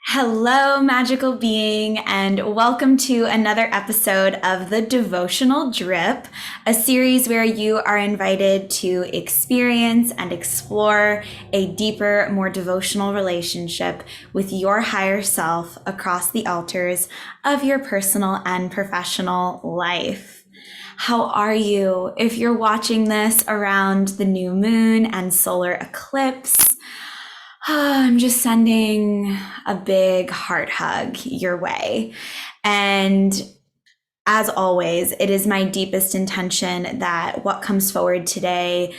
Hello, magical being, and welcome to another episode of the Devotional Drip, a series where you are invited to experience and explore a deeper, more devotional relationship with your higher self across the altars of your personal and professional life. How are you? If you're watching this around the new moon and solar eclipse, I'm just sending a big heart hug your way. And as always, it is my deepest intention that what comes forward today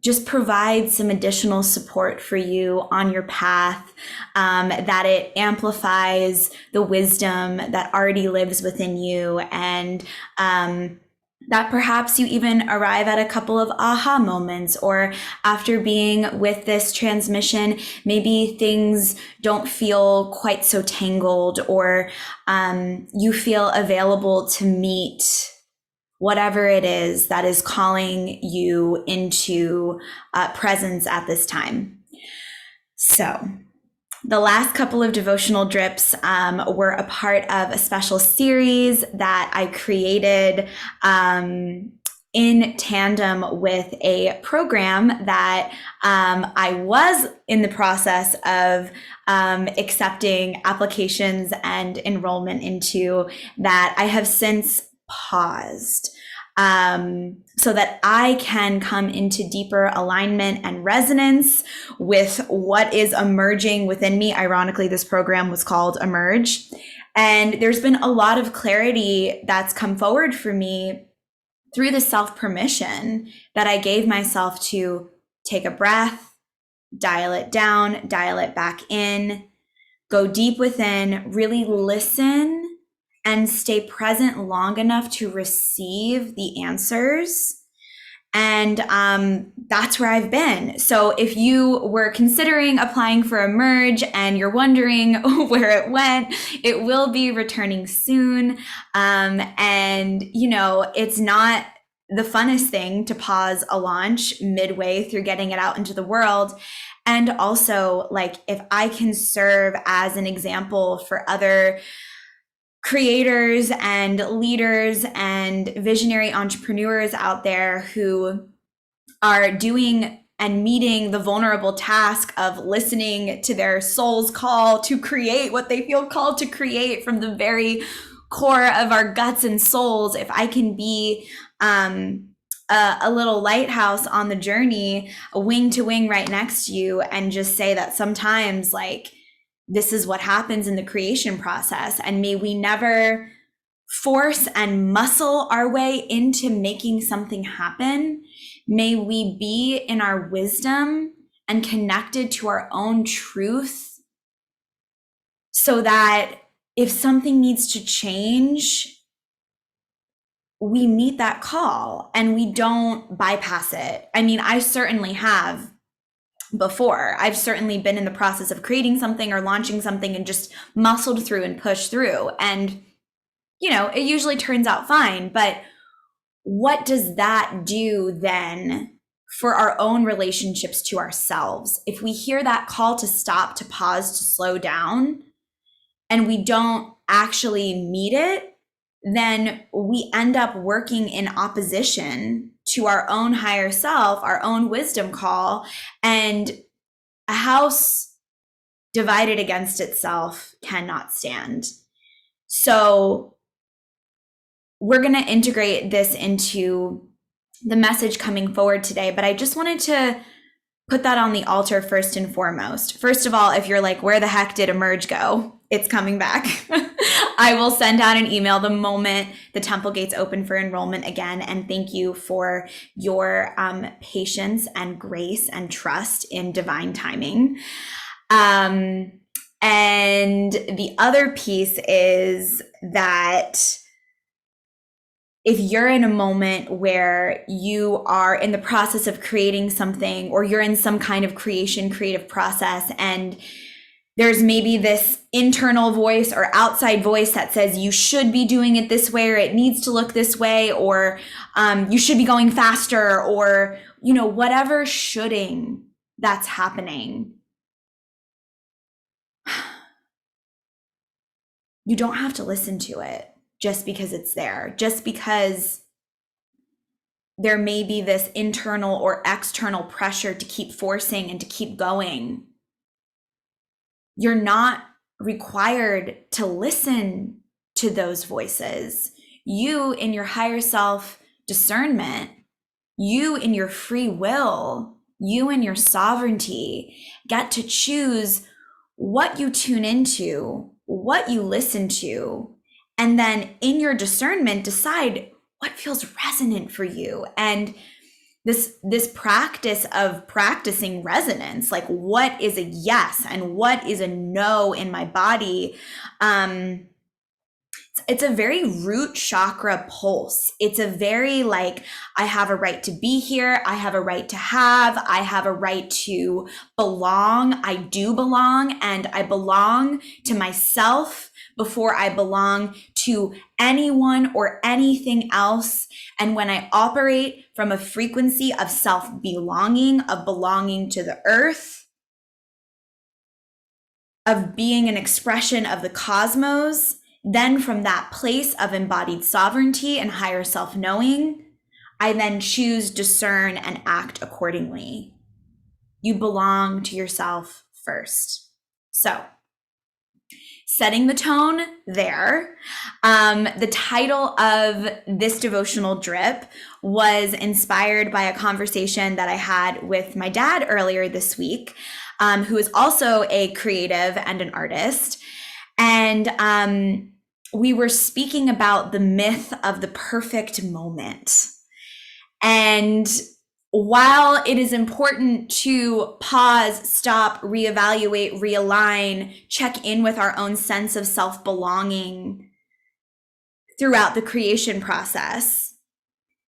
just provides some additional support for you on your path, that it amplifies the wisdom that already lives within you, and that perhaps you even arrive at a couple of aha moments, or after being with this transmission, maybe things don't feel quite so tangled, or you feel available to meet whatever it is that is calling you into presence at this time. So, the last couple of devotional drips were a part of a special series that I created in tandem with a program that I was in the process of accepting applications and enrollment into, that I have since paused. So that I can come into deeper alignment and resonance with what is emerging within me. Ironically, this program was called Emerge. And there's been a lot of clarity that's come forward for me through the self-permission that I gave myself to take a breath, dial it down, dial it back in, go deep within, really listen, and stay present long enough to receive the answers. And that's where I've been. So if you were considering applying for Emerge and you're wondering where it went, it will be returning soon. And, it's not the funnest thing to pause a launch midway through getting it out into the world. And also, if I can serve as an example for other creators and leaders and visionary entrepreneurs out there who are doing and meeting the vulnerable task of listening to their soul's call to create what they feel called to create from the very core of our guts and souls. If I can be a little lighthouse on the journey, a wing to wing right next to you, and just say that sometimes, this is what happens in the creation process. And may we never force and muscle our way into making something happen. May we be in our wisdom and connected to our own truth, so that if something needs to change, we meet that call and we don't bypass it. I mean, I certainly have before. I've certainly been in the process of creating something or launching something and just muscled through and pushed through. And, it usually turns out fine. But what does that do then for our own relationships to ourselves? If we hear that call to stop, to pause, to slow down, and we don't actually meet it, then we end up working in opposition to our own higher self, our own wisdom call. And a house divided against itself cannot stand. So we're going to integrate this into the message coming forward today, but I just wanted to put that on the altar first and foremost. First of all, if you're like, where the heck did Emerge go? It's coming back. I will send out an email the moment the temple gates open for enrollment again. And thank you for your patience and grace and trust in divine timing. And the other piece is that if you're in a moment where you are in the process of creating something, or you're in some kind of creative process, and there's maybe this internal voice or outside voice that says you should be doing it this way, or it needs to look this way, or you should be going faster, or, whatever shoulding that's happening. You don't have to listen to it just because it's there, just because there may be this internal or external pressure to keep forcing and to keep going. You're not required to listen to those voices. You, in your higher self discernment, you in your free will, you in your sovereignty, get to choose what you tune into, what you listen to, and then in your discernment, decide what feels resonant for you. And this practice of practicing resonance, like what is a yes and what is a no in my body, it's a very root chakra pulse. It's a very like, I have a right to be here. I have a right to have. I have a right to belong. I do belong, and I belong to myself before I belong to anyone or anything else. And when I operate from a frequency of self-belonging, of belonging to the earth, of being an expression of the cosmos, then from that place of embodied sovereignty and higher self-knowing, I then choose, discern, and act accordingly. You belong to yourself first. So, setting the tone there. The title of this devotional drip was inspired by a conversation that I had with my dad earlier this week, who is also a creative and an artist. And we were speaking about the myth of the perfect moment. And while it is important to pause, stop, reevaluate, realign, check in with our own sense of self-belonging throughout the creation process,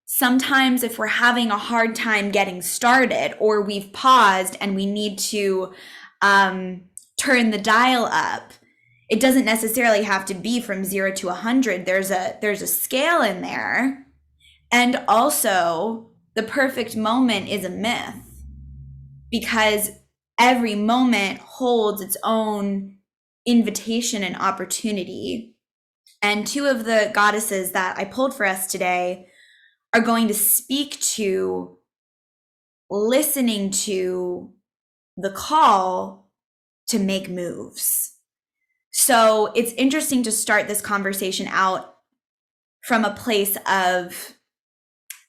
sometimes if we're having a hard time getting started, or we've paused and we need to turn the dial up, it doesn't necessarily have to be from 0 to 100. There's a scale in there. And also, the perfect moment is a myth, because every moment holds its own invitation and opportunity. And two of the goddesses that I pulled for us today are going to speak to listening to the call to make moves. So it's interesting to start this conversation out from a place of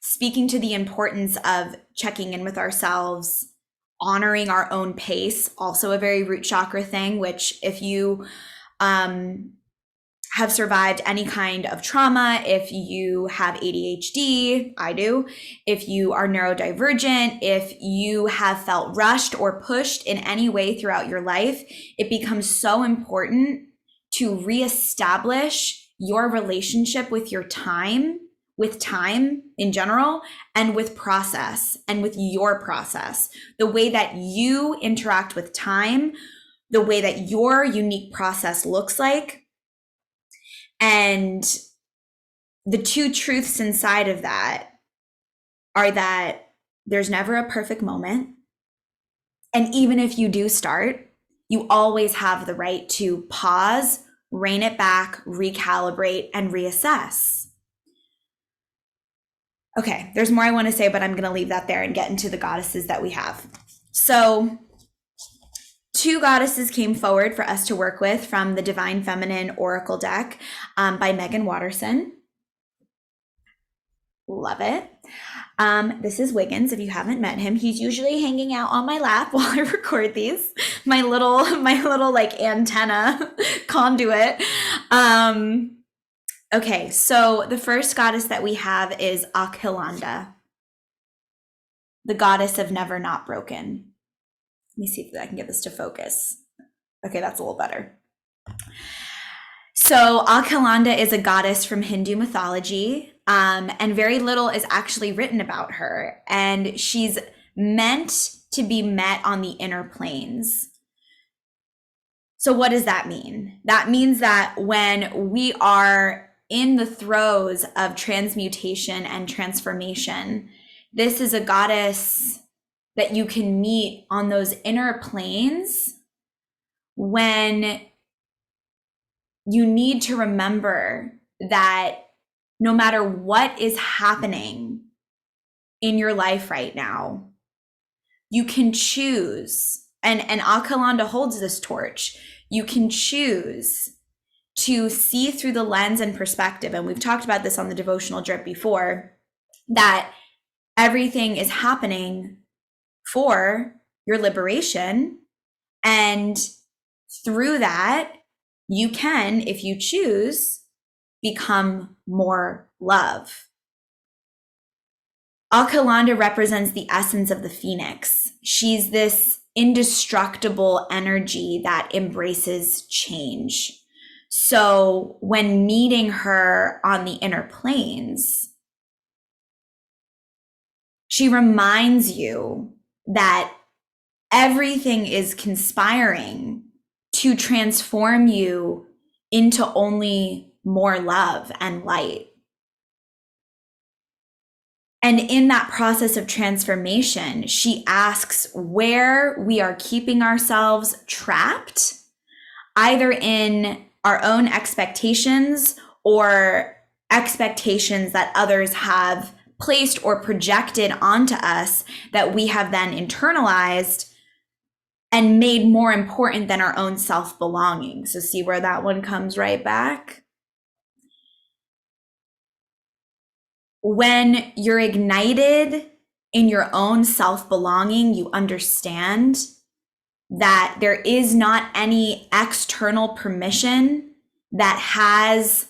speaking to the importance of checking in with ourselves, honoring our own pace, also a very root chakra thing, which if you have survived any kind of trauma, if you have ADHD, I do, if you are neurodivergent, if you have felt rushed or pushed in any way throughout your life, it becomes so important to reestablish your relationship with your time, with time in general, and with process, and with your process, the way that you interact with time, the way that your unique process looks like. And the two truths inside of that are that there's never a perfect moment. And even if you do start, you always have the right to pause, rein it back, recalibrate, and reassess. Okay, there's more I want to say, but I'm going to leave that there and get into the goddesses that we have. So, two goddesses came forward for us to work with from the Divine Feminine Oracle deck by Megan Watterson. Love it. This is Wiggins. If you haven't met him, he's usually hanging out on my lap while I record these. My little like antenna conduit. Okay, so the first goddess that we have is Akhilanda, the goddess of never not broken. Let me see if I can get this to focus. Okay, that's a little better. So Akhilanda is a goddess from Hindu mythology, and very little is actually written about her. And she's meant to be met on the inner planes. So what does that mean? That means that when we are in the throes of transmutation and transformation, this is a goddess that you can meet on those inner planes when you need to remember that no matter what is happening in your life right now, you can choose, and Akalanda holds this torch, you can choose to see through the lens and perspective, and we've talked about this on the Devotional Drip before, that everything is happening for your liberation, and through that, you can, if you choose, become more love. Akalanda represents the essence of the phoenix. She's this indestructible energy that embraces change. So when meeting her on the inner planes, she reminds you that everything is conspiring to transform you into only more love and light. And in that process of transformation, she asks where we are keeping ourselves trapped, either in our own expectations or expectations that others have placed or projected onto us that we have then internalized and made more important than our own self-belonging. So see where that one comes right back? When you're ignited in your own self-belonging, you understand that there is not any external permission that has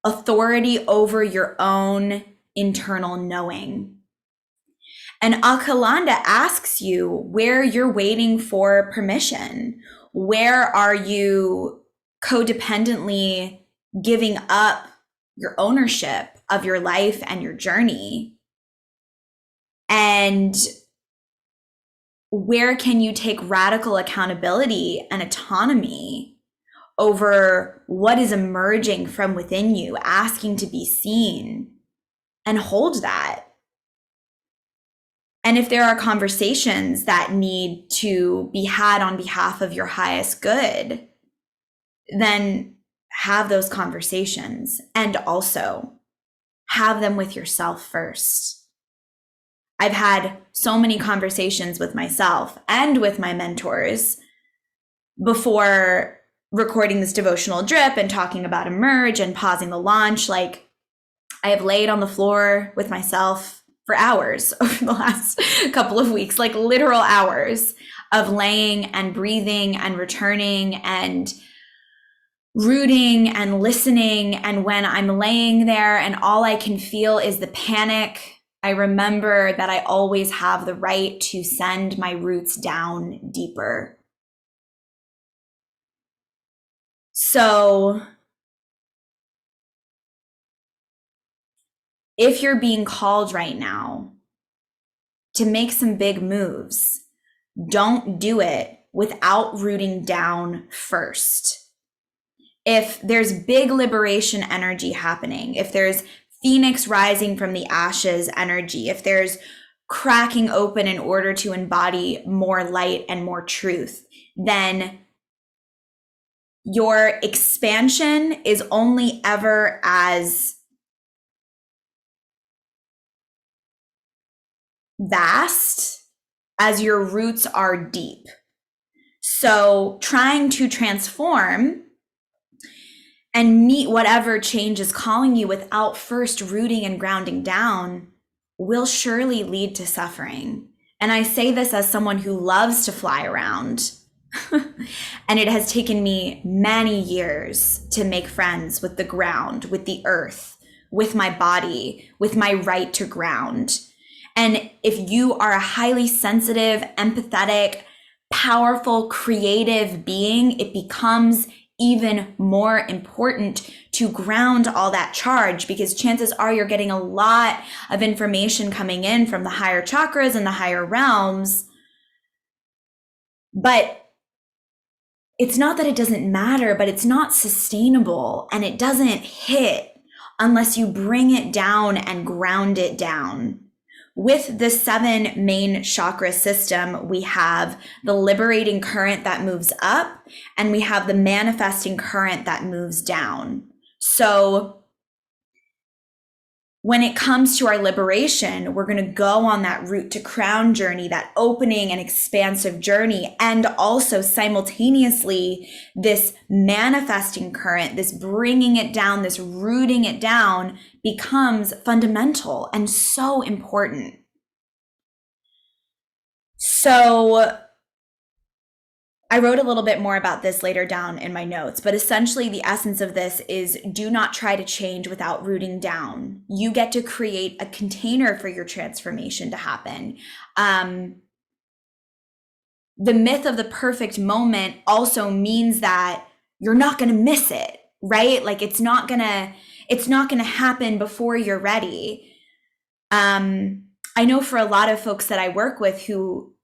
authority over your own internal knowing. And Akalanda asks you where you're waiting for permission. Where are you codependently giving up your ownership of your life and your journey? And where can you take radical accountability and autonomy over what is emerging from within you, asking to be seen, and hold that? And if there are conversations that need to be had on behalf of your highest good, then have those conversations, and also have them with yourself first. I've had so many conversations with myself and with my mentors before recording this devotional drip and talking about Emerge and pausing the launch. Like, I have laid on the floor with myself for hours over the last couple of weeks, like literal hours of laying and breathing and returning and rooting and listening. And when I'm laying there and all I can feel is the panic, I remember that I always have the right to send my roots down deeper. So if you're being called right now to make some big moves, don't do it without rooting down first. If there's big liberation energy happening, if there's phoenix rising from the ashes energy, if there's cracking open in order to embody more light and more truth, then your expansion is only ever as vast as your roots are deep. So trying to transform and meet whatever change is calling you without first rooting and grounding down will surely lead to suffering. And I say this as someone who loves to fly around. And it has taken me many years to make friends with the ground, with the earth, with my body, with my right to ground. And if you are a highly sensitive, empathetic, powerful, creative being, it becomes even more important to ground all that charge, because chances are you're getting a lot of information coming in from the higher chakras and the higher realms. But it's not that it doesn't matter, but it's not sustainable, and it doesn't hit unless you bring it down and ground it down. with the 7 main chakra system, we have the liberating current that moves up, and we have the manifesting current that moves down. So when it comes to our liberation, we're going to go on that route to crown journey, that opening and expansive journey. And also simultaneously, this manifesting current, this bringing it down, this rooting it down becomes fundamental and so important. So I wrote a little bit more about this later down in my notes, but essentially the essence of this is do not try to change without rooting down. You get to create a container for your transformation to happen. The myth of the perfect moment also means that you're not going to miss it, right? Like it's not going to happen before you're ready. I know for a lot of folks that I work with who,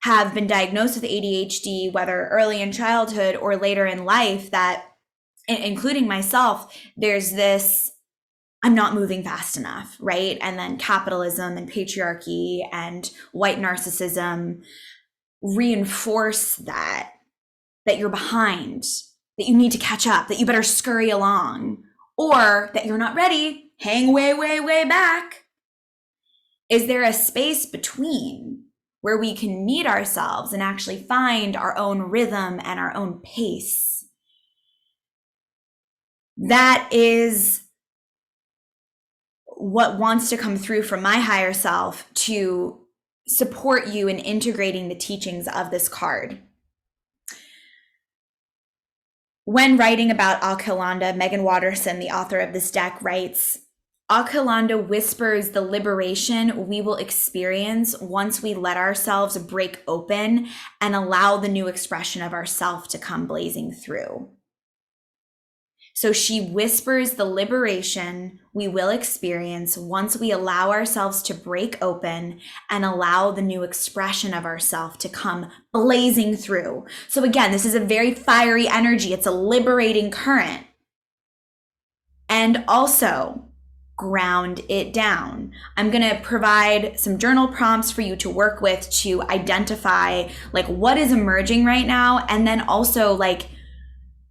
have been diagnosed with ADHD, whether early in childhood or later in life, that, including myself, there's this, I'm not moving fast enough, right? And then capitalism and patriarchy and white narcissism reinforce that you're behind, that you need to catch up, that you better scurry along, or that you're not ready, hang way, way, way back. Is there a space between where we can meet ourselves and actually find our own rhythm and our own pace? That is what wants to come through from my higher self to support you in integrating the teachings of this card. When writing about Alkalanda, Megan Watterson, the author of this deck, writes, Alkalanda whispers the liberation we will experience once we let ourselves break open and allow the new expression of ourself to come blazing through. So she whispers the liberation we will experience once we allow ourselves to break open and allow the new expression of ourself to come blazing through. So again, this is a very fiery energy. It's a liberating current. And also, ground it down. I'm going to provide some journal prompts for you to work with to identify like what is emerging right now. And then also like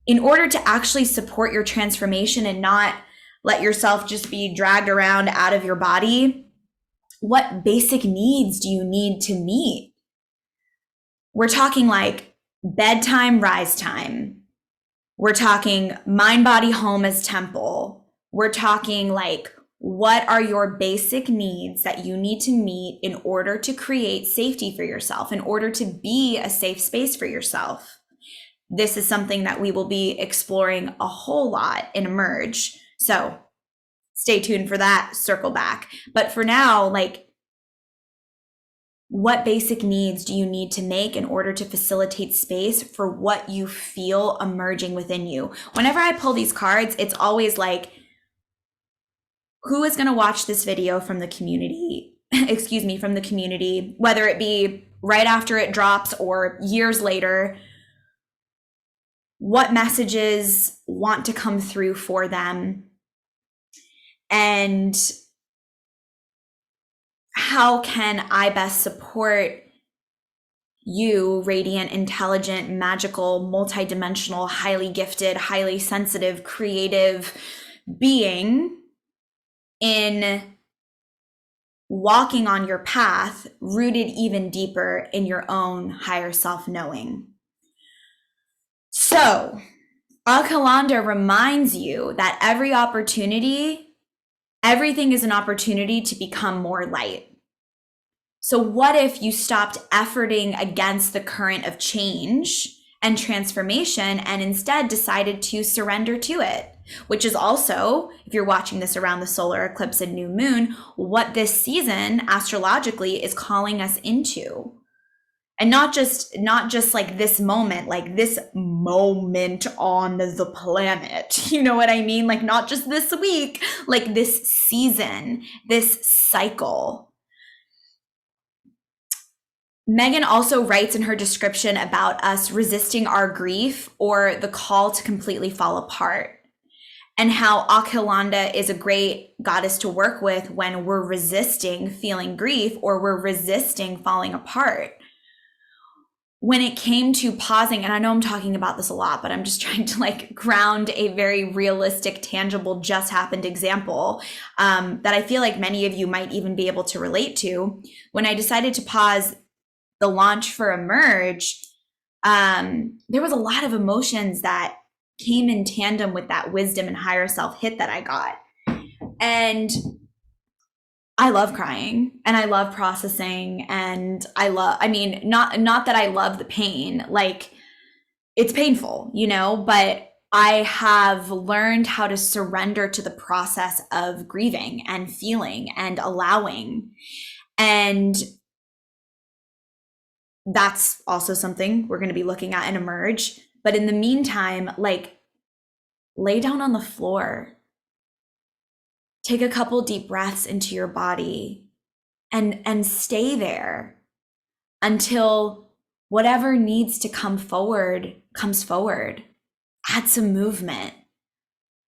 in order to actually support your transformation and not let yourself just be dragged around out of your body, what basic needs do you need to meet? We're talking like bedtime, rise time. We're talking mind, body, home as temple. We're talking like, what are your basic needs that you need to meet in order to create safety for yourself, in order to be a safe space for yourself? This is something that we will be exploring a whole lot in Emerge. So stay tuned for that, circle back. But for now, like, what basic needs do you need to make in order to facilitate space for what you feel emerging within you? Whenever I pull these cards, it's always like, who is going to watch this video from the community, from the community, whether it be right after it drops or years later? What messages want to come through for them? And how can I best support you, radiant, intelligent, magical, multidimensional, highly gifted, highly sensitive, creative being, in walking on your path, rooted even deeper in your own higher self knowing? So, Alkalanda reminds you that everything is an opportunity to become more light. So what if you stopped efforting against the current of change and transformation and instead decided to surrender to it? Which is also, if you're watching this around the solar eclipse and new moon, what this season astrologically is calling us into. And not just like this moment, like this moment on the planet, you know what I mean? Like not just this week, like this season, this cycle. Megan also writes in her description about us resisting our grief or the call to completely fall apart. and how Akilanda is a great goddess to work with when we're resisting feeling grief or we're resisting falling apart. When it came to pausing, and I know I'm talking about this a lot, but I'm just trying to like ground a very realistic, tangible, just happened example that I feel like many of you might even be able to relate to. When I decided to pause the launch for Emerge, there was a lot of emotions that came in tandem with that wisdom and higher self hit that I got. And I love crying and I love processing, and I mean, not that I love the pain, like it's painful, you know, but I have learned how to surrender to the process of grieving and feeling and allowing. And that's also something we're going to be looking at in Emerge. But in the meantime, like, lay down on the floor, take a couple deep breaths into your body, and stay there until whatever needs to come forward comes forward. Add some movement.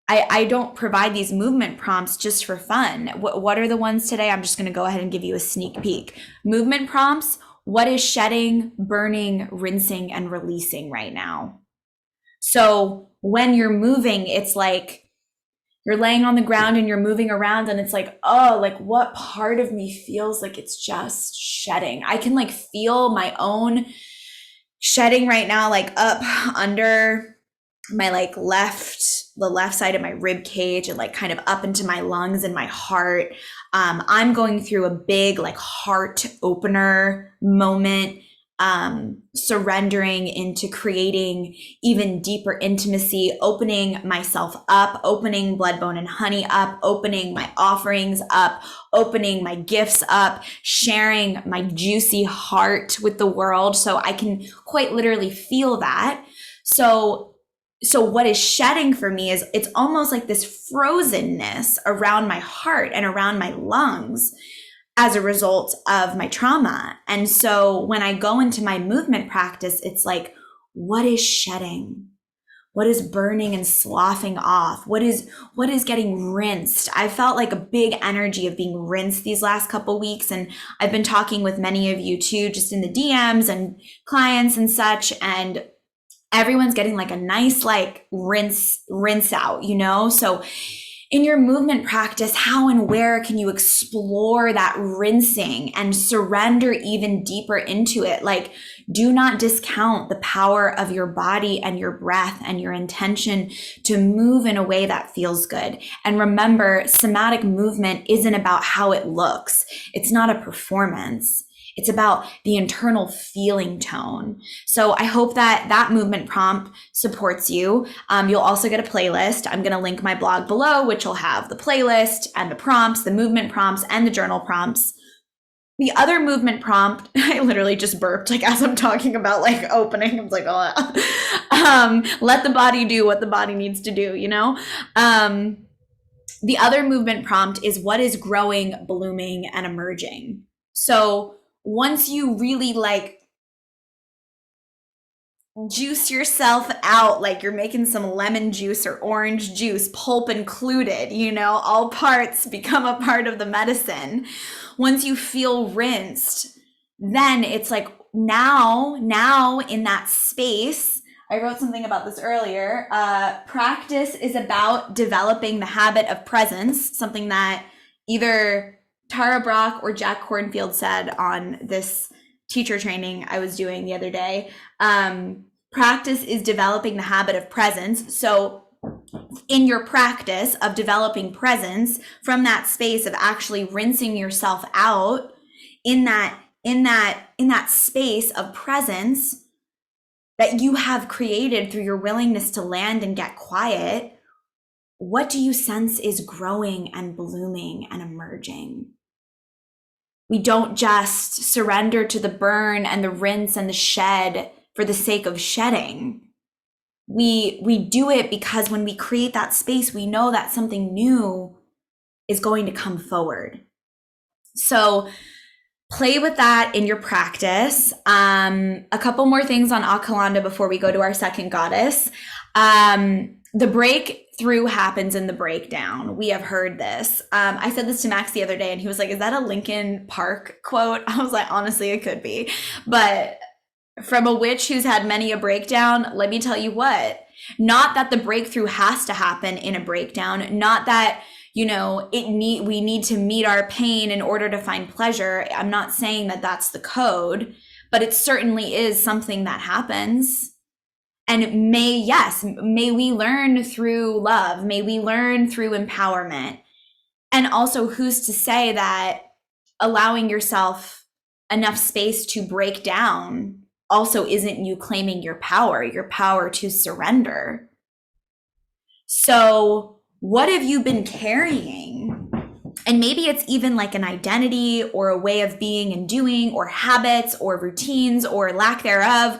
I don't provide these movement prompts just for fun. What are the ones today? I'm just going to go ahead and give you a sneak peek. Movement prompts. What is shedding, burning, rinsing, and releasing right now? So when you're moving, it's like you're laying on the ground and you're moving around, and it's like, oh, like what part of me feels like it's just shedding? I can like feel my own shedding right now, like up under my like the left side of my rib cage, and like kind of up into my lungs and my heart. I'm going through a big like heart opener moment, surrendering into creating even deeper intimacy, opening myself up, opening Blood, Bone, and Honey up, opening my offerings up, opening my gifts up, sharing my juicy heart with the world. So I can quite literally feel that. So what is shedding for me is it's almost like this frozenness around my heart and around my lungs as a result of my trauma. And so when I go into my movement practice, it's like, what is shedding? What is burning and sloughing off? What is getting rinsed? I felt like a big energy of being rinsed these last couple weeks. And I've been talking with many of you too, just in the DMs and clients and such. And everyone's getting like a nice like rinse out, you know? So in your movement practice, how and where can you explore that rinsing and surrender even deeper into it? Like, do not discount the power of your body and your breath and your intention to move in a way that feels good. And remember, somatic movement isn't about how it looks. It's not a performance. It's about the internal feeling tone. So I hope that that movement prompt supports you. You'll also get a playlist. I'm going to link my blog below, which will have the playlist and the prompts, the movement prompts, and the journal prompts. The other movement prompt, I literally just burped like as I'm talking about like opening. I was like, oh, let the body do what the body needs to do, you know? The other movement prompt is what is growing, blooming, and emerging. So once you really like juice yourself out, like you're making some lemon juice or orange juice, pulp included, you know, all parts become a part of the medicine. Once you feel rinsed, then it's like now in that space, I wrote something about this earlier. Practice is about developing the habit of presence, something that either Tara Brach or Jack Cornfield said on this teacher training I was doing the other day. Practice is developing the habit of presence. So in your practice of developing presence from that space of actually rinsing yourself out in that space of presence that you have created through your willingness to land and get quiet, what do you sense is growing and blooming and emerging? We don't just surrender to the burn and the rinse and the shed for the sake of shedding. We do it because when we create that space, we know that something new is going to come forward. So play with that in your practice. A couple more things on Akilanda before we go to our second goddess. The breakthrough happens in the breakdown. We have heard this. I said this to Max the other day, and he was like, is that a Linkin Park quote? I was like, honestly, it could be. But from a witch who's had many a breakdown, let me tell you what, not that the breakthrough has to happen in a breakdown, not that, you know, we need to meet our pain in order to find pleasure. I'm not saying that that's the code, but it certainly is something that happens. And may we learn through love, may we learn through empowerment. And also, who's to say that allowing yourself enough space to break down also isn't you claiming your power to surrender. So what have you been carrying? And maybe it's even like an identity or a way of being and doing, or habits or routines or lack thereof,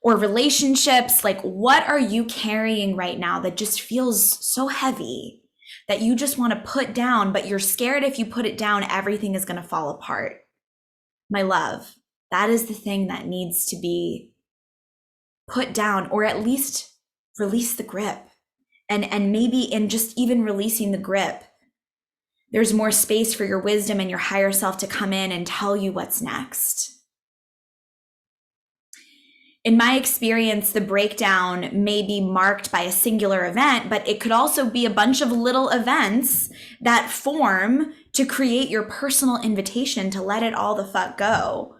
or relationships. Like, what are you carrying right now that just feels so heavy that you just want to put down, but you're scared if you put it down, everything is going to fall apart? My love, that is the thing that needs to be put down, or at least release the grip. And maybe in just even releasing the grip, there's more space for your wisdom and your higher self to come in and tell you what's next. In my experience, the breakdown may be marked by a singular event, but it could also be a bunch of little events that form to create your personal invitation to let it all the fuck go.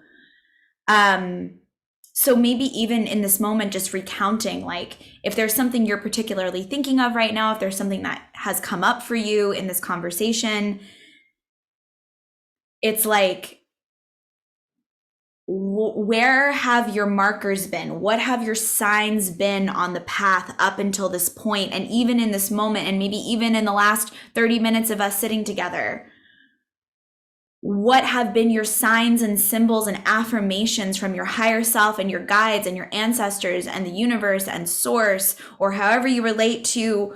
So maybe even in this moment, just recounting, like, if there's something you're particularly thinking of right now, if there's something that has come up for you in this conversation, it's like, where have your markers been? What have your signs been on the path up until this point? And even in this moment, and maybe even in the last 30 minutes of us sitting together, what have been your signs and symbols and affirmations from your higher self and your guides and your ancestors and the universe and source, or however you relate to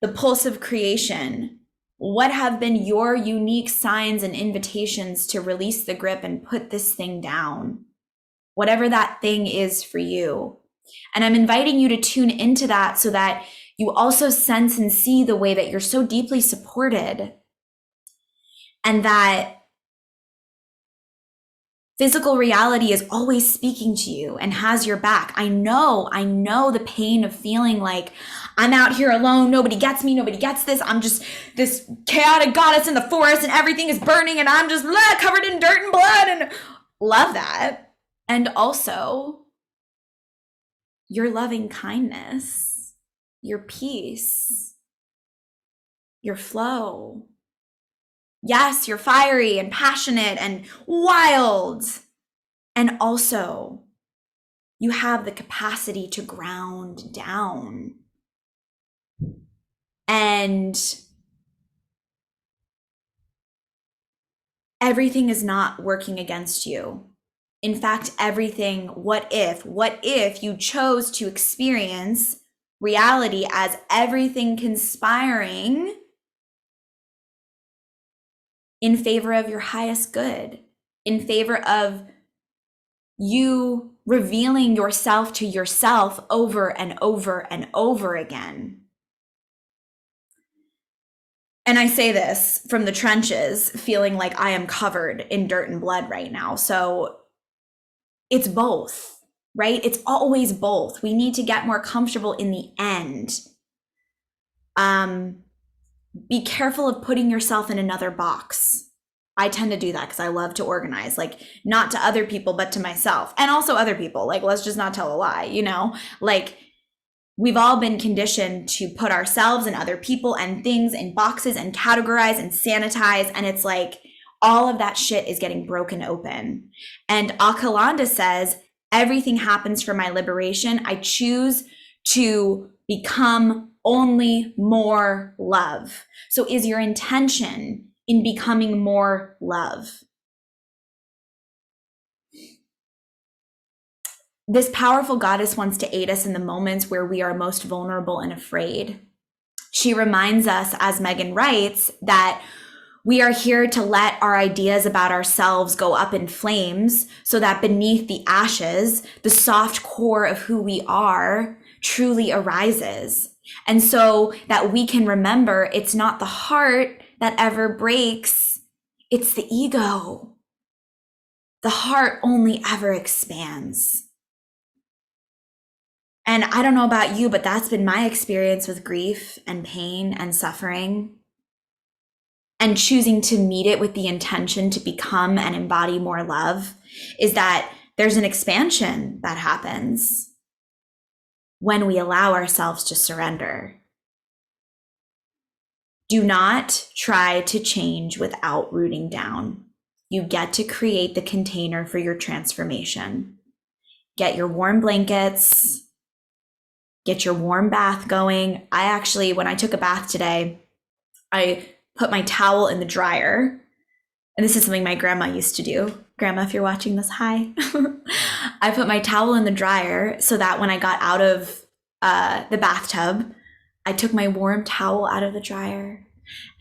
the pulse of creation? What have been your unique signs and invitations to release the grip and put this thing down? Whatever that thing is for you. And I'm inviting you to tune into that so that you also sense and see the way that you're so deeply supported, and that physical reality is always speaking to you and has your back. I know the pain of feeling like I'm out here alone. Nobody gets me. Nobody gets this. I'm just this chaotic goddess in the forest and everything is burning and I'm just covered in dirt and blood, and love that. And also your loving kindness, your peace, your flow. Yes, you're fiery and passionate and wild. And also, you have the capacity to ground down. And everything is not working against you. In fact, everything, what if you chose to experience reality as everything conspiring in favor of your highest good, in favor of you revealing yourself to yourself over and over and over again. And I say this from the trenches, feeling like I am covered in dirt and blood right now. So it's both, right? It's always both. We need to get more comfortable in the end. Be careful of putting yourself in another box. I tend to do that because I love to organize, like not to other people, but to myself, and also other people. Like, let's just not tell a lie, you know, like we've all been conditioned to put ourselves and other people and things in boxes and categorize and sanitize. And it's like all of that shit is getting broken open. And Akalanda says, everything happens for my liberation. I choose to become only more love. So is your intention in becoming more love? This powerful goddess wants to aid us in the moments where we are most vulnerable and afraid. She reminds us, as Megan writes, that we are here to let our ideas about ourselves go up in flames so that beneath the ashes, the soft core of who we are truly arises. And so that we can remember it's not the heart that ever breaks, it's the ego. The heart only ever expands. And I don't know about you, but that's been my experience with grief and pain and suffering, and choosing to meet it with the intention to become and embody more love, is that there's an expansion that happens when we allow ourselves to surrender. Do not try to change without rooting down. You get to create the container for your transformation. Get your warm blankets, get your warm bath going. I actually, when I took a bath today, I put my towel in the dryer. And this is something my grandma used to do. Grandma, if you're watching this, hi. I put my towel in the dryer so that when I got out of the bathtub, I took my warm towel out of the dryer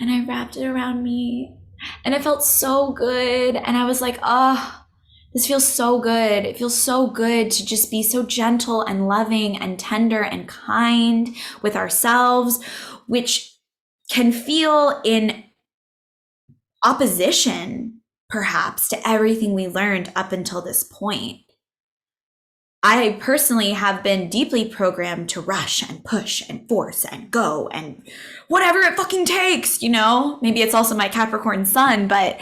and I wrapped it around me. And it felt so good. And I was like, oh, this feels so good. It feels so good to just be so gentle and loving and tender and kind with ourselves, which can feel in opposition, perhaps, to everything we learned up until this point. I personally have been deeply programmed to rush and push and force and go and whatever it fucking takes, you know? Maybe it's also my Capricorn sun, but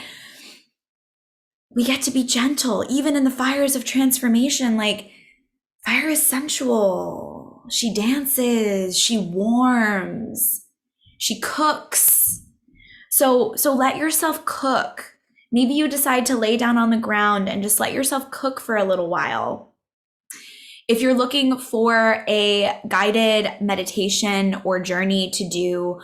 we get to be gentle, even in the fires of transformation. Like, fire is sensual. She dances, she warms, she cooks. So let yourself cook. Maybe you decide to lay down on the ground and just let yourself cook for a little while. If you're looking for a guided meditation or journey to do,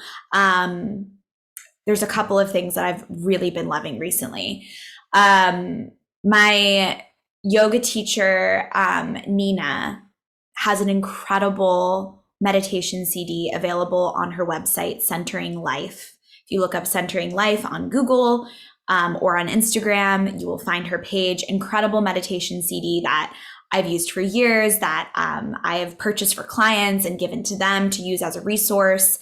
there's a couple of things that I've really been loving recently. My yoga teacher, Nina, has an incredible meditation CD available on her website, Centering Life. If you look up Centering Life on Google or on Instagram, you will find her page. Incredible meditation CD that I've used for years, that I have purchased for clients and given to them to use as a resource.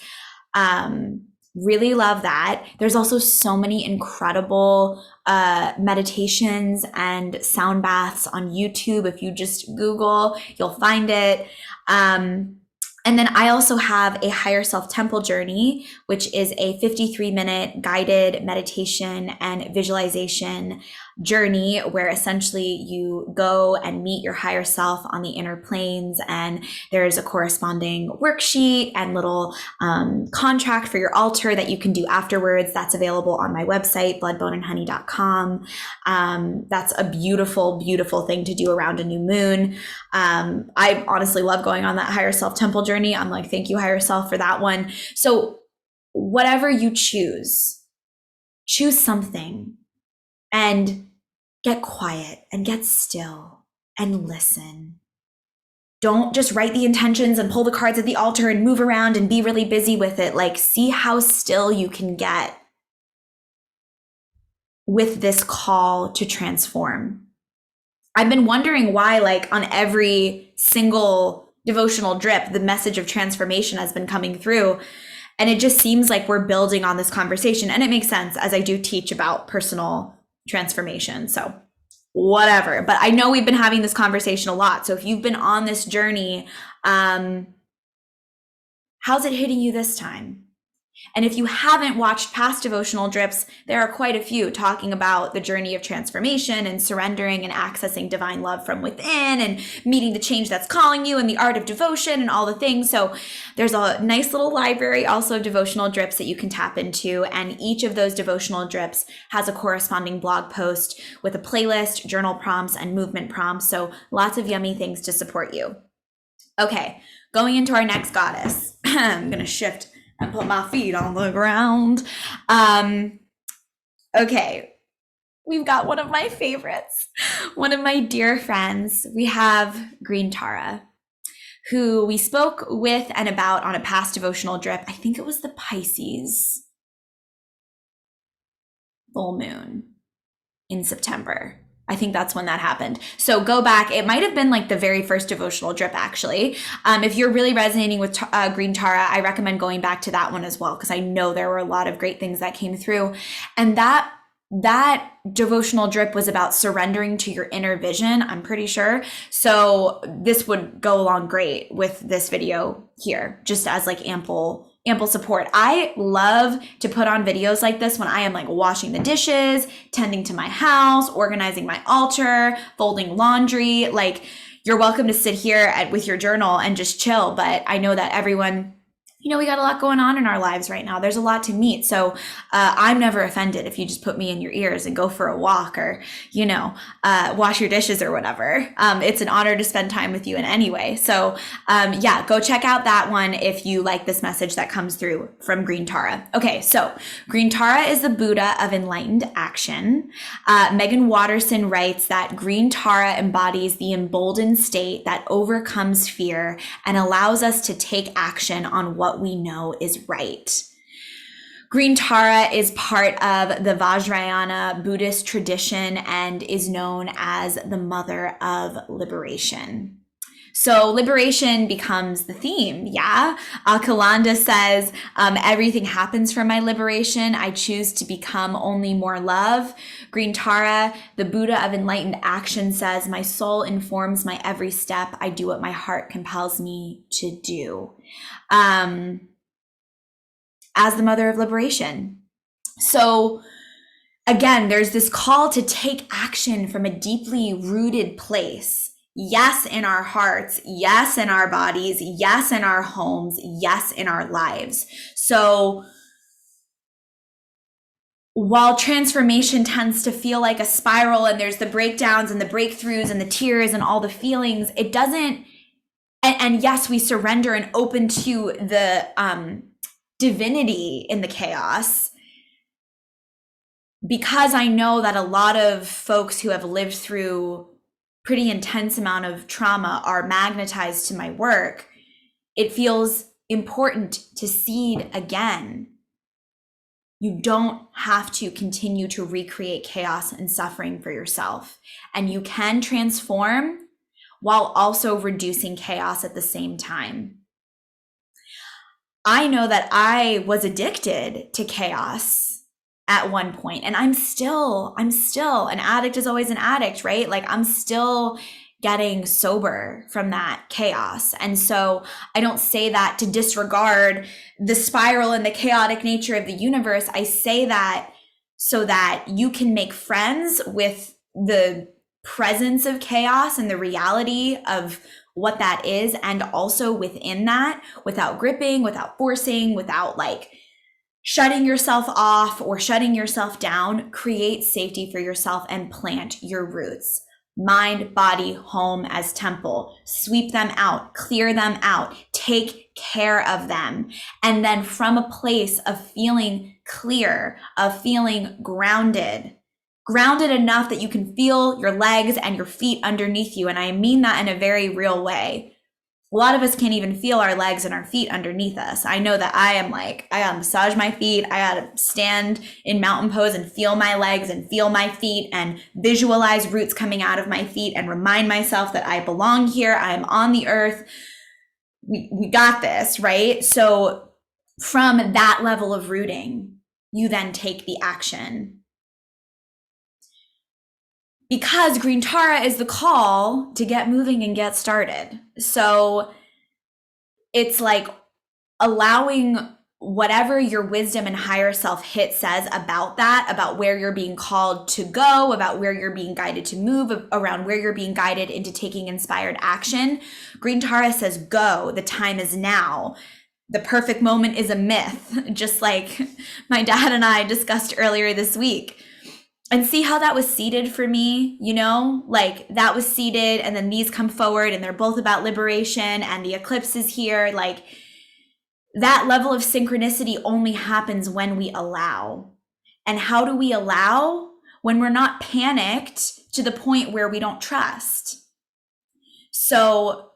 Really love that. There's also so many incredible meditations and sound baths on YouTube. If you just Google, you'll find it. And then I also have a Higher Self Temple Journey, which is a 53-minute guided meditation and visualization journey where essentially you go and meet your higher self on the inner planes, and there's a corresponding worksheet and little contract for your altar that you can do afterwards. That's available on my website, bloodboneandhoney.com. That's a beautiful, beautiful thing to do around a new moon. I honestly love going on that Higher Self Temple Journey. I'm like, thank you, higher self, for that one. So whatever you choose something and get quiet and get still and listen. Don't just write the intentions and pull the cards at the altar and move around and be really busy with it. Like, see how still you can get with this call to transform. I've been wondering why, like, on every single devotional drip, the message of transformation has been coming through. And it just seems like we're building on this conversation. And it makes sense, as I do teach about personal transformation. So whatever. But I know we've been having this conversation a lot. So if you've been on this journey, how's it hitting you this time? And if you haven't watched past devotional drips, there are quite a few talking about the journey of transformation and surrendering and accessing divine love from within and meeting the change that's calling you and the art of devotion and all the things. So there's a nice little library also of devotional drips that you can tap into. And each of those devotional drips has a corresponding blog post with a playlist, journal prompts, and movement prompts. So lots of yummy things to support you. Okay, going into our next goddess. I'm going to shift and put my feet on the ground. Okay, we've got one of my favorites, one of my dear friends. We have Green Tara, who we spoke with and about on a past devotional drip. I think it was the Pisces full moon in September. I think that's when that happened. So go back. It might have been like the very first devotional drip, actually. If you're really resonating with Green Tara, I recommend going back to that one as well, because I know there were a lot of great things that came through. And that devotional drip was about surrendering to your inner vision, I'm pretty sure. So this would go along great with this video here, just as like ample support. I love to put on videos like this when I am like washing the dishes, tending to my house, organizing my altar, folding laundry. Like, you're welcome to sit here with your journal and just chill. But I know that everyone, we got a lot going on in our lives right now. There's a lot to meet. So I'm never offended if you just put me in your ears and go for a walk or, wash your dishes or whatever. It's an honor to spend time with you in any way. So go check out that one if you like this message that comes through from Green Tara. Okay, so Green Tara is the Buddha of enlightened action. Megan Watterson writes that Green Tara embodies the emboldened state that overcomes fear and allows us to take action on what we know is right. Green Tara is part of the Vajrayana Buddhist tradition and is known as the mother of liberation. So liberation becomes the theme, yeah? Kalanda says, everything happens for my liberation. I choose to become only more love. Green Tara, the Buddha of enlightened action, says, my soul informs my every step. I do what my heart compels me to do. As the mother of liberation. So again, there's this call to take action from a deeply rooted place. Yes, in our hearts. Yes, in our bodies. Yes, in our homes. Yes, in our lives. So while transformation tends to feel like a spiral and there's the breakdowns and the breakthroughs and the tears and all the feelings, it doesn't. And yes, we surrender and open to the divinity in the chaos, because I know that a lot of folks who have lived through pretty intense amount of trauma are magnetized to my work. It feels important to seed again. You don't have to continue to recreate chaos and suffering for yourself, and you can transform while also reducing chaos at the same time. I know that I was addicted to chaos at one point, and I'm still, an addict is always an addict, right? Like, I'm still getting sober from that chaos. And so I don't say that to disregard the spiral and the chaotic nature of the universe. I say that so that you can make friends with the presence of chaos and the reality of what that is, and also within that, without gripping, without forcing, without like shutting yourself off or shutting yourself down. Create safety for yourself and plant your roots. Mind, body, home as temple. Sweep them out, clear them out, take care of them. And then from a place of feeling clear, of feeling grounded enough that you can feel your legs and your feet underneath you. And I mean that in a very real way. A lot of us can't even feel our legs and our feet underneath us. I know that I gotta massage my feet. I gotta stand in mountain pose and feel my legs and feel my feet and visualize roots coming out of my feet and remind myself that I belong here. I'm on the earth. We got this, right? So from that level of rooting, you then take the action. Because Green Tara is the call to get moving and get started. So it's like allowing whatever your wisdom and higher self hit says about that, about where you're being called to go, about where you're being guided to move, around where you're being guided into taking inspired action. Green Tara says, go, the time is now. The perfect moment is a myth, just like my dad and I discussed earlier this week. And see how that was seeded for me, like that was seeded, and then these come forward and they're both about liberation, and the eclipse is here. Like, that level of synchronicity only happens when we allow. And how do we allow? When we're not panicked to the point where we don't trust. So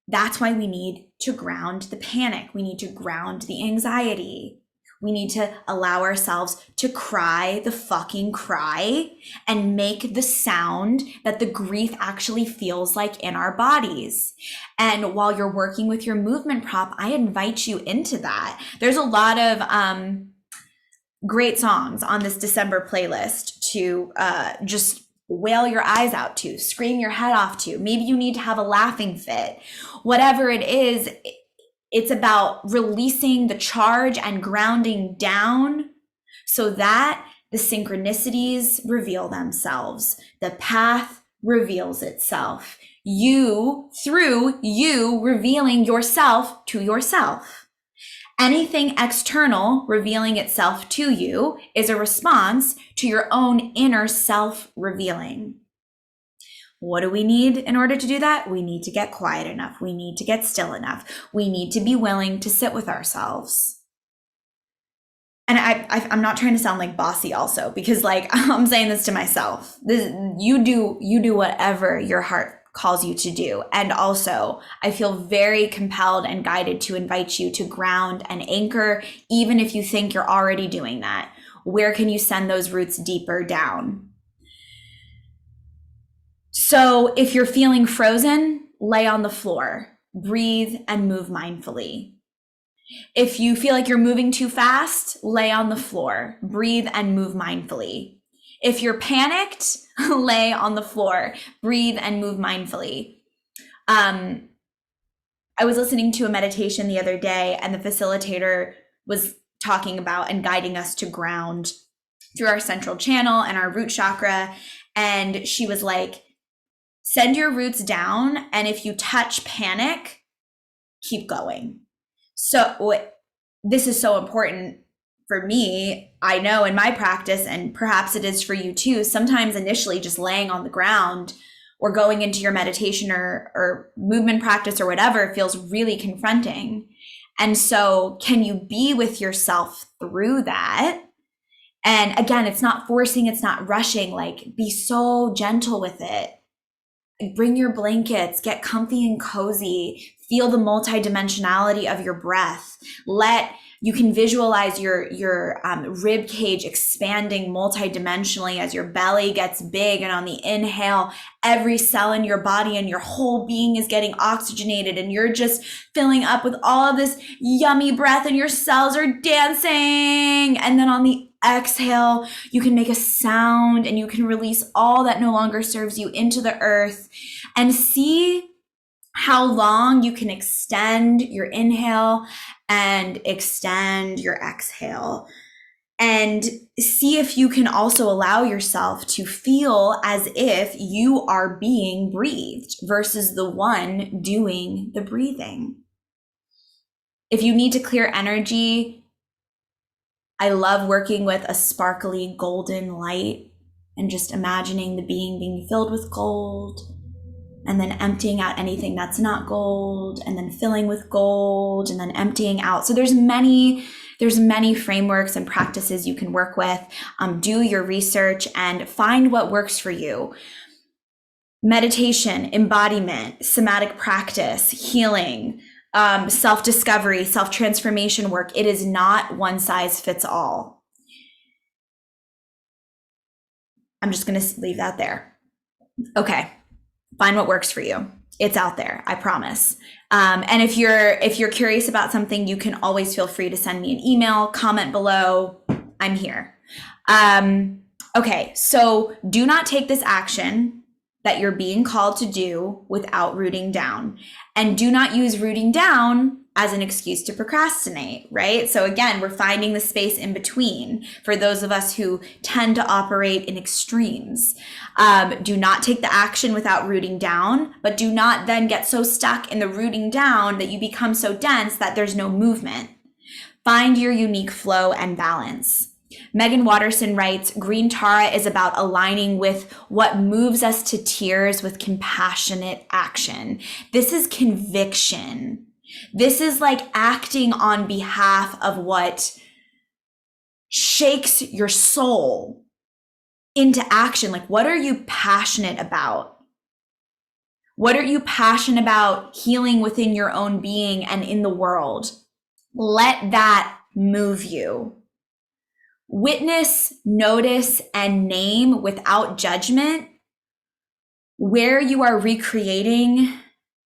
that's why we need to ground the panic. We need to ground the anxiety. We need to allow ourselves to cry the fucking cry and make the sound that the grief actually feels like in our bodies. And while you're working with your movement prop, I invite you into that. There's a lot of great songs on this December playlist to just wail your eyes out to, scream your head off to. Maybe you need to have a laughing fit. Whatever it is, it's about releasing the charge and grounding down so that the synchronicities reveal themselves. The path reveals itself. Through you revealing yourself to yourself. Anything external revealing itself to you is a response to your own inner self revealing. What do we need in order to do that? We need to get quiet enough. We need to get still enough. We need to be willing to sit with ourselves. And I'm not trying to sound like bossy also, because like I'm saying this to myself. You do whatever your heart calls you to do. And also, I feel very compelled and guided to invite you to ground and anchor, even if you think you're already doing that. Where can you send those roots deeper down? So if you're feeling frozen, lay on the floor, breathe and move mindfully. If you feel like you're moving too fast, lay on the floor, breathe and move mindfully. If you're panicked, lay on the floor, breathe and move mindfully. I was listening to a meditation the other day, and the facilitator was talking about and guiding us to ground through our central channel and our root chakra. And she was like, send your roots down, and if you touch panic, keep going. So this is so important for me. I know in my practice, and perhaps it is for you too, sometimes initially just laying on the ground or going into your meditation or movement practice or whatever feels really confronting. And so can you be with yourself through that? And again, it's not forcing, it's not rushing, like be so gentle with it. Bring your blankets, get comfy and cozy, feel the multidimensionality of your breath. You can visualize your rib cage expanding multidimensionally as your belly gets big, and on the inhale, every cell in your body and your whole being is getting oxygenated, and you're just filling up with all of this yummy breath and your cells are dancing. And then on the exhale, you can make a sound and you can release all that no longer serves you into the earth, and see how long you can extend your inhale and extend your exhale. And see if you can also allow yourself to feel as if you are being breathed versus the one doing the breathing. If you need to clear energy, I love working with a sparkly golden light and just imagining the being being filled with gold, and then emptying out anything that's not gold, and then filling with gold, and then emptying out. So there's many frameworks and practices you can work with. Do your research and find what works for you. Meditation, embodiment, somatic practice, healing, self-discovery, self-transformation work. It is not one size fits all. I'm just going to leave that there. Okay. Find what works for you. It's out there, I promise. And if you're curious about something, you can always feel free to send me an email, comment below. I'm here. Okay, so do not take this action that you're being called to do without rooting down. And do not use rooting down as an excuse to procrastinate, right? So again, we're finding the space in between for those of us who tend to operate in extremes. Do not take the action without rooting down, but do not then get so stuck in the rooting down that you become so dense that there's no movement. Find your unique flow and balance. Megan Watterson writes, Green Tara is about aligning with what moves us to tears with compassionate action. This is conviction. This is like acting on behalf of what shakes your soul into action. Like, what are you passionate about? What are you passionate about healing within your own being and in the world? Let that move you. Witness, notice, and name without judgment where you are recreating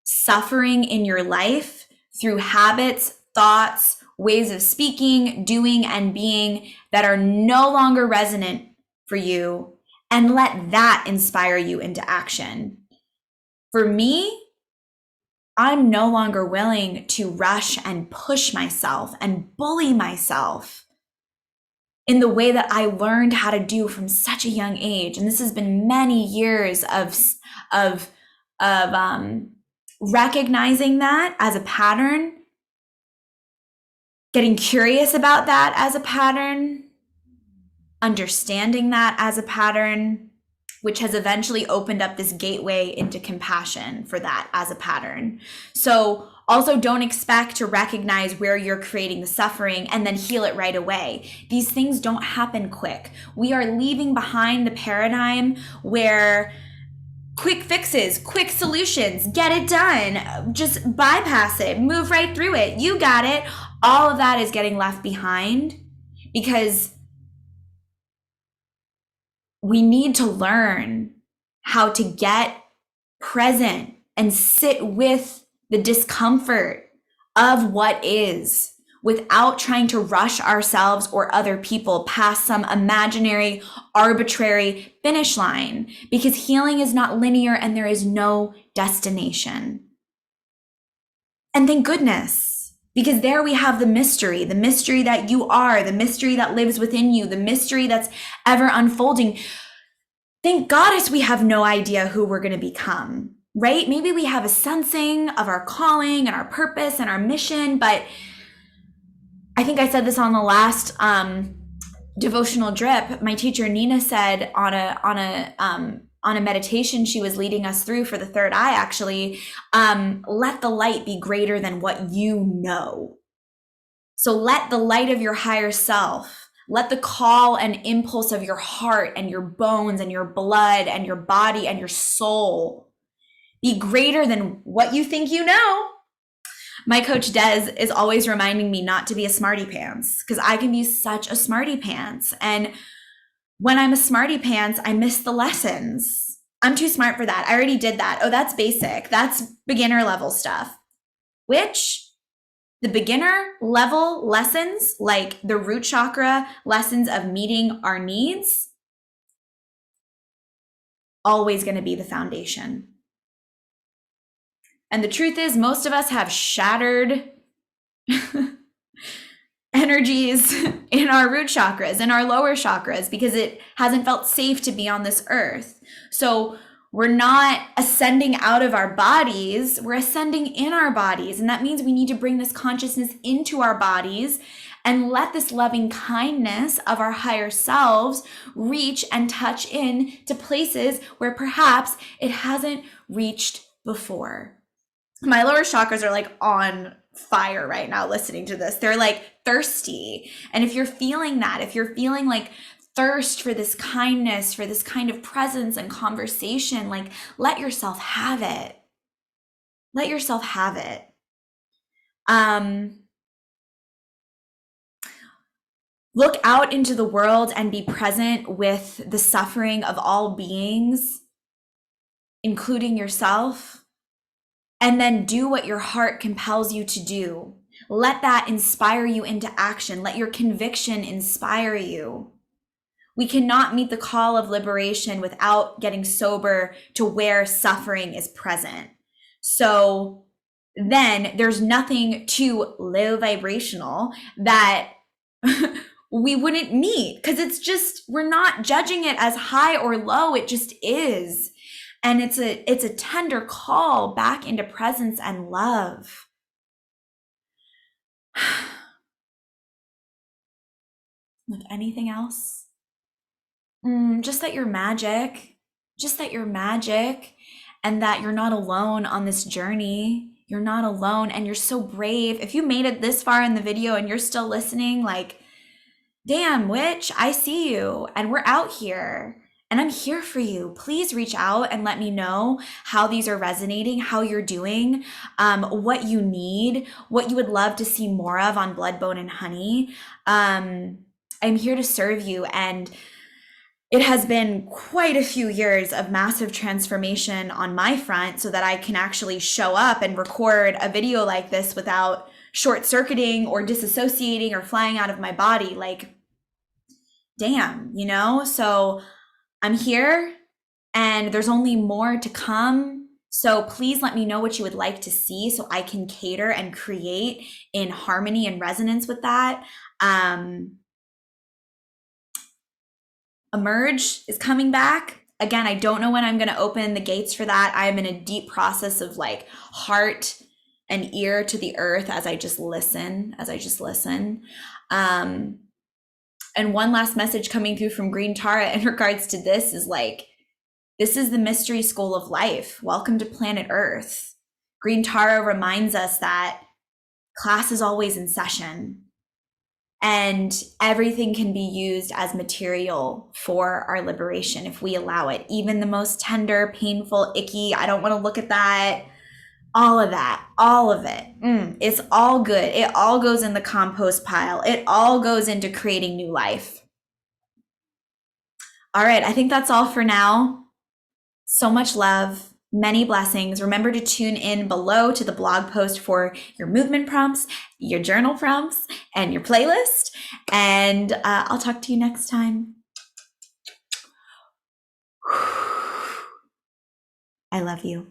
suffering in your life through habits, thoughts, ways of speaking, doing, and being that are no longer resonant for you, and let that inspire you into action. For me, I'm no longer willing to rush and push myself and bully myself in the way that I learned how to do from such a young age. And this has been many years of recognizing that as a pattern, getting curious about that as a pattern, understanding that as a pattern, which has eventually opened up this gateway into compassion for that as a pattern. So also don't expect to recognize where you're creating the suffering and then heal it right away. These things don't happen quick. We are leaving behind the paradigm where quick fixes, quick solutions, get it done, just bypass it, move right through it, you got it. All of that is getting left behind because we need to learn how to get present and sit with the discomfort of what is without trying to rush ourselves or other people past some imaginary, arbitrary finish line, because healing is not linear and there is no destination. And thank goodness, because there we have the mystery that you are, the mystery that lives within you, the mystery that's ever unfolding. Thank goddess we have no idea who we're going to become, right? Maybe we have a sensing of our calling and our purpose and our mission, but I think I said this on the last devotional drip. My teacher Nina said on a meditation she was leading us through for the third eye, actually, let the light be greater than what you know. So let the light of your higher self, let the call and impulse of your heart and your bones and your blood and your body and your soul be greater than what you think you know. My coach Des is always reminding me not to be a smarty pants, because I can be such a smarty pants. And when I'm a smarty pants, I miss the lessons. I'm too smart for that. I already did that. Oh, that's basic. That's beginner level stuff. Which the beginner level lessons, like the root chakra lessons of meeting our needs, always going to be the foundation. And the truth is, most of us have shattered energies in our root chakras, in our lower chakras, because it hasn't felt safe to be on this earth. So we're not ascending out of our bodies, we're ascending in our bodies. And that means we need to bring this consciousness into our bodies and let this loving kindness of our higher selves reach and touch in to places where perhaps it hasn't reached before. My lower chakras are like on fire right now listening to this. They're like thirsty. And if you're feeling that, if you're feeling like thirst for this kindness, for this kind of presence and conversation, like let yourself have it. Let yourself have it. Look out into the world and be present with the suffering of all beings, including yourself. And then do what your heart compels you to do. Let that inspire you into action. Let your conviction inspire you. We cannot meet the call of liberation without getting sober to where suffering is present. So then there's nothing too low vibrational that we wouldn't meet, because it's just, we're not judging it as high or low. It just is. And it's a tender call back into presence and love. With anything else? Just that you're magic. Just that you're magic, and that you're not alone on this journey. You're not alone, and you're so brave. If you made it this far in the video and you're still listening, like, damn, witch, I see you, and we're out here. And I'm here for you. Please reach out and let me know how these are resonating, how you're doing, what you need, what you would love to see more of on Blood, Bone, and Honey. I'm here to serve you. And it has been quite a few years of massive transformation on my front so that I can actually show up and record a video like this without short circuiting or disassociating or flying out of my body. Like, damn, you know? So I'm here and there's only more to come. So please let me know what you would like to see so I can cater and create in harmony and resonance with that. Emerge is coming back. Again, I don't know when I'm going to open the gates for that. I'm in a deep process of like heart and ear to the earth as I just listen, and one last message coming through from Green Tara in regards to this is like, this is the mystery school of life. Welcome to planet Earth. Green Tara reminds us that class is always in session and everything can be used as material for our liberation if we allow it. Even the most tender, painful, icky, I don't want to look at that. All of that, all of it. It's all good. It all goes in the compost pile. It all goes into creating new life. All right, I think that's all for now. So much love, many blessings. Remember to tune in below to the blog post for your movement prompts, your journal prompts, and your playlist. And I'll talk to you next time. I love you.